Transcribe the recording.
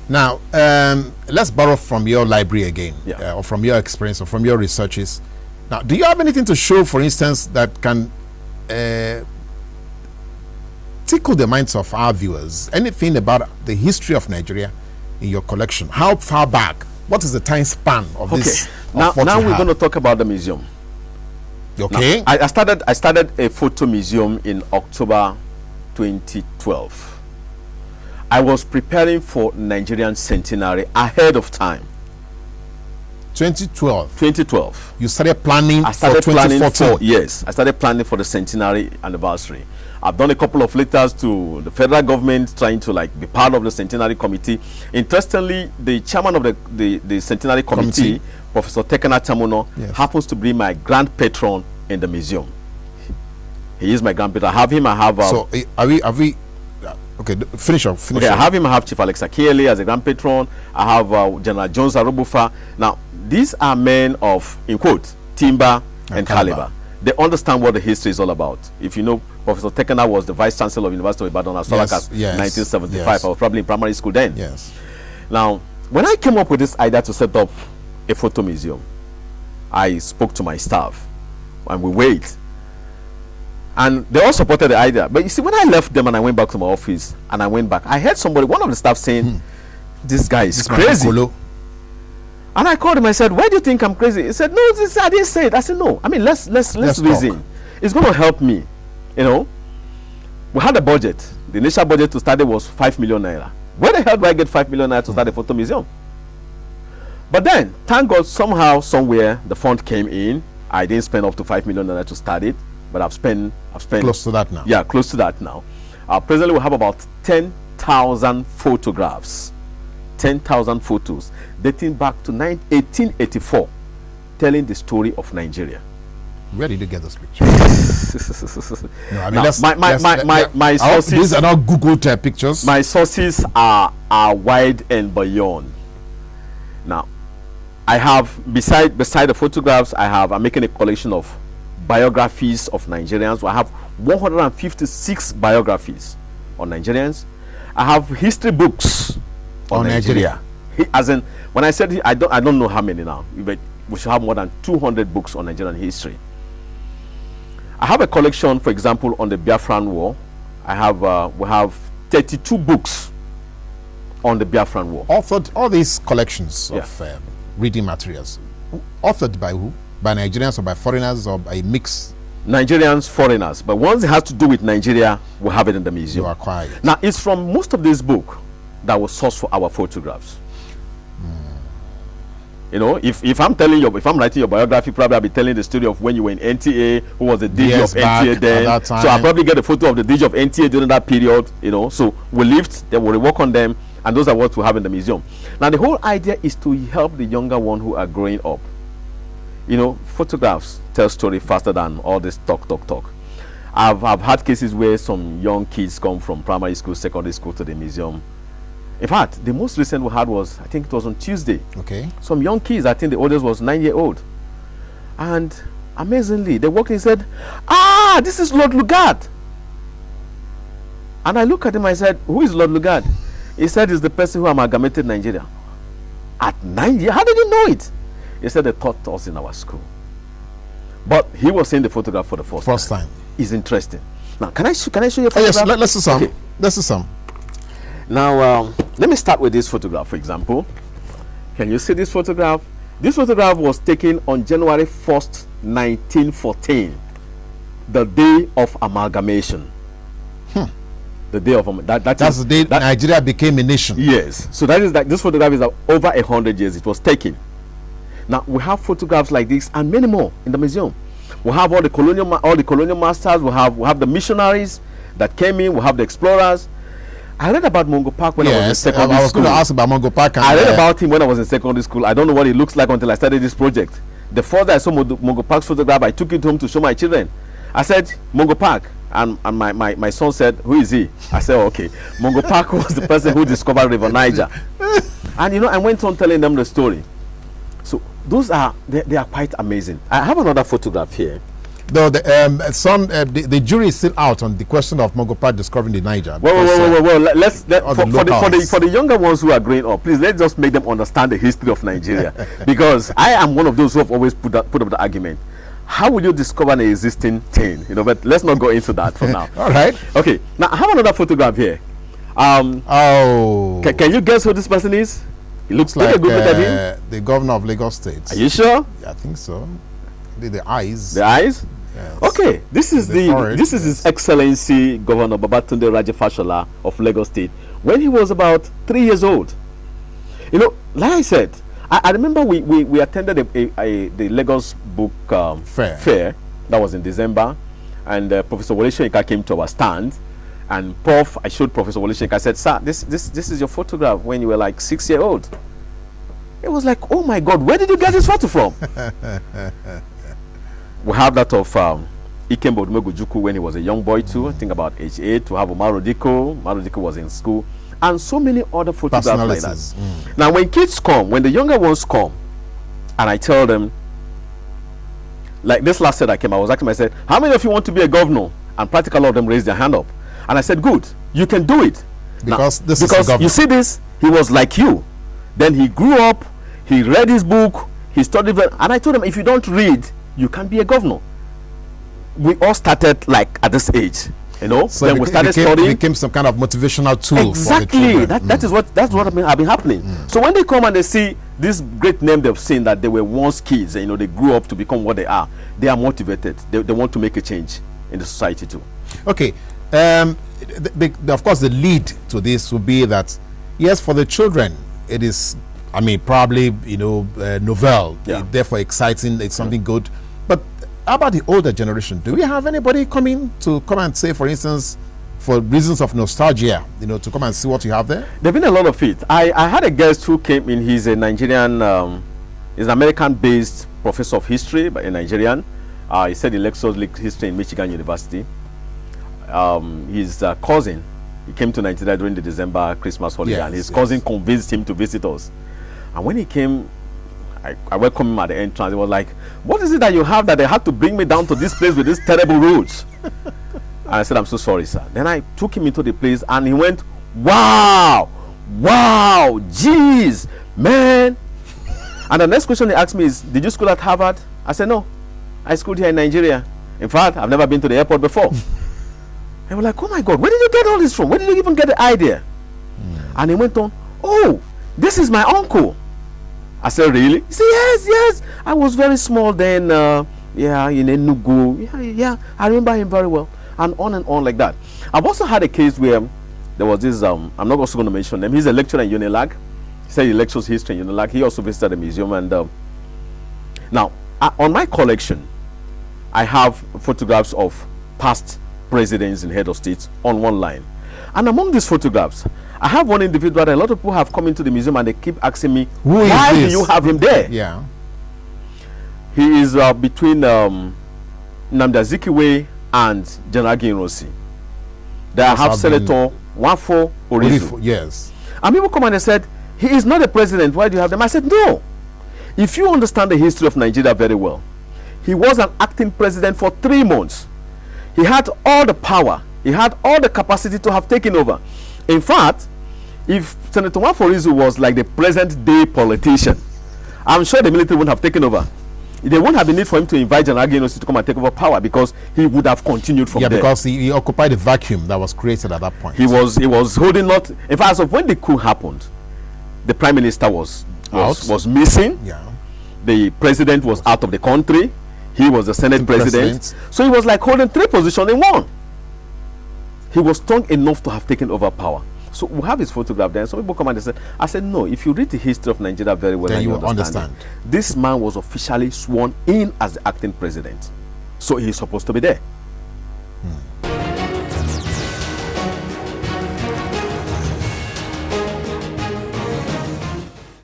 Now, let's borrow from your library again, Yeah. or from your experience, or from your researches. Now, do you have anything to show, for instance, that can tickle the minds of our viewers? Anything about the history of Nigeria in your collection? How far back? What is the time span of this? Now we're going to talk about the museum. Okay. Now, I started a photo museum in October 2012. I was preparing for Nigerian centenary ahead of time. 2012. You started planning I started for planning 2014. for, yes, I started planning for the centenary anniversary. I've done a couple of letters to the federal government trying to like be part of the centenary committee. Interestingly, the chairman of the centenary committee, Professor Tekena Tamuno, Yes. happens to be my grand patron in the museum. He is my grand patron. I have him. I have. So are we? Okay, finish up. Okay, I have him. I have Chief Alex Akiele as a grand patron. I have General Jones Arubufa. Now, these are men of, in quote, timber and caliber. They understand what the history is all about. If you know, Professor Tekena was the vice chancellor of University of Ibadan as well as 1975. Yes. I was probably in primary school then. Yes. Now, when I came up with this idea to set up a photo museum, I spoke to my staff and we wait. And they all supported the idea. But you see, when I left them and I went back to my office and I went back, I heard somebody, one of the staff saying, this guy is crazy. And I called him. I said, why do you think I'm crazy? He said, no, I didn't say it. I said, no. I mean, let's reason. Talk. It's going to help me. You know, we had a budget. The initial budget to start it was 5 million naira. Where the hell do I get 5 million naira to start a photo museum? But then, thank God, somehow, somewhere, the fund came in. I didn't spend up to 5 million naira to start it, but I've spent Close to that now. Yeah, close to that now. Presently, we have about 10,000 photographs, 10,000 photos dating back to 1884, telling the story of Nigeria. Where did you get those pictures? No, I mean, now, my sources. These are not Googled pictures. My sources are wide and beyond. Now, I have beside the photographs, I'm making a collection of biographies of Nigerians. I have 156 biographies on Nigerians. I have history books on Nigeria. As in, when I said I don't know how many now, but we should have more than 200 books on Nigerian history. I have a collection, for example, on the Biafran War. We have 32 books on the Biafran War. Authored all these collections of reading materials. Authored by who? By Nigerians or by foreigners or by a mix? Nigerians, foreigners. But once it has to do with Nigeria, we have it in the museum. You acquired it. Now, it's from most of this book that was sourced for our photographs. You know, if I'm writing your biography, probably I'll be telling the story of when you were in NTA, who was the DG of NTA then. So I'll probably get a photo of the DG of NTA during that period, you know. So we lift, then we'll work on them, and those are what we have in the museum. Now, the whole idea is to help the younger one who are growing up. You know, photographs tell story faster than all this talk. I've had cases where some young kids come from primary school, secondary school to the museum. In fact, the most recent we had was, I think it was on Tuesday. Okay. Some young kids, I think the oldest was 9-year-old. And amazingly, they walked in and said, this is Lord Lugard. And I looked at him, I said, who is Lord Lugard? He said, it's the person who amalgamated Nigeria. At 9 years? How did you know it? He said they taught us in our school. But he was seeing the photograph for the first time. It's interesting. Now, can I show you a photograph? Yes, let's see some. Okay. Let's see some. Now, let me start with this photograph, for example. Can you see this photograph? This photograph was taken on January 1st, 1914, the day of amalgamation. The day of that's the day Nigeria became a nation. Yes. So this photograph is over 100 years. It was taken. Now we have photographs like this and many more in the museum. We have all the colonial masters. We have the missionaries that came in. We have the explorers. I read about Mungo Park when I was in secondary school. I was going to ask about Mungo Park. I read about him when I was in secondary school. I don't know what he looks like until I started this project. The first day I saw Mungo Park's photograph, I took it home to show my children. I said, Mungo Park. And my son said, who is he? I said, okay. Mungo Park was the person who discovered River Niger. And you know, I went on telling them the story. So those they are quite amazing. I have another photograph here. Though the jury is still out on the question of Mogopa discovering the Niger. Well. For the younger ones who are growing up, please let's just make them understand the history of Nigeria, because I am one of those who have always put up the argument. How will you discover an existing thing? But let's not go into that for now. All right. Okay. Now I have another photograph here. Can you guess who this person is? He looks like the governor of Lagos State. Are you sure? Yeah, I think so. The eyes. The eyes? Yes. Okay. This is His Excellency Governor Babatunde Raji Fashola of Lagos State when he was about 3 years old. Like I said, I remember we attended the Lagos Book Fair. That was in December, and Professor Wole Soyinka came to our stand, and I showed Professor Wole Soyinka. I said, "Sir, this is your photograph when you were like 6 years old." It was like, "Oh my God, where did you get this photo from?" We have that of Ikemba Odumegwu when he was a young boy too. I think about age 8. We have Umaru Diko. Umaru Diko was in school, and so many other photographs like that. Now, when kids come, when the younger ones come, and I tell them, like this last set I came, I was asking myself, how many of you want to be a governor? And practically all of them raised their hand up. And I said, good, you can do it. Because you see this, he was like you. Then he grew up, he read his book, he studied, and I told him, if you don't read, you can't be a governor. We all started like at this age. So then we started studying. It became some kind of motivational tool. Exactly. That's what have been happening. So when they come and they see this great name they've seen, that they were once kids, they grew up to become what they are motivated. They want to make a change in the society too. Okay. Of course, the lead to this would be that, yes, for the children, it is, probably, novel, therefore exciting, it's something good. But how about the older generation? Do we have anybody come and say, for instance, for reasons of nostalgia, to come and see what you have there? There've been a lot of it. I had a guest who came in. He's a Nigerian, he's an American-based professor of history, but a Nigerian. He said he lectures history in Michigan University. His cousin, he came to Nigeria during the December Christmas holiday, and his cousin convinced him to visit us. And when he came, I welcomed him at the entrance. He was like, what is it that you have that they had to bring me down to this place with these terrible roads? And I said, I'm so sorry, sir. Then I took him into the place, and he went, wow, jeez, man. And the next question he asked me is, did you school at Harvard? I said, no, I schooled here in Nigeria. In fact, I've never been to the airport before. They were like, oh my God, where did you get all this from? Where did you even get the idea? And he went on, oh, this is my uncle. I said, really? He said, yes. I was very small then, in Enugu. Yeah, I remember him very well. And on like that. I've also had a case where there was this, I'm not also going to mention them. He's a lecturer in Unilag. He said he lectures history in Unilag. He also visited the museum. And now, on my collection, I have photographs of past presidents and head of states on one line. And among these photographs, I have one individual that a lot of people have come into the museum and they keep asking me, why do you have him there? Yeah. He is between Nnamdi Azikiwe and General Ginrosi. There I have Senator Nwafo Orizu. Yes. And people come and they said, he is not a president, why do you have them? I said, no. If you understand the history of Nigeria very well, he was an acting president for 3 months. He had all the power. He had all the capacity to have taken over. In fact, if Senator Nwafo Orizu was like the present day politician, I'm sure the military wouldn't have taken over. There wouldn't have been need for him to invite General Ginrosi to come and take over power, because he would have continued from there. Yeah, because he occupied the vacuum that was created at that point. He was holding not. In fact, as of when the coup happened, the prime minister was missing. Yeah. The president was out of the country. He was the Senate president. So he was like holding 3 positions in one. He was strong enough to have taken over power. So we have his photograph there. Some people come and they said, I said, no, if you read the history of Nigeria very well, then you will understand. This man was officially sworn in as the acting president. So he's supposed to be there.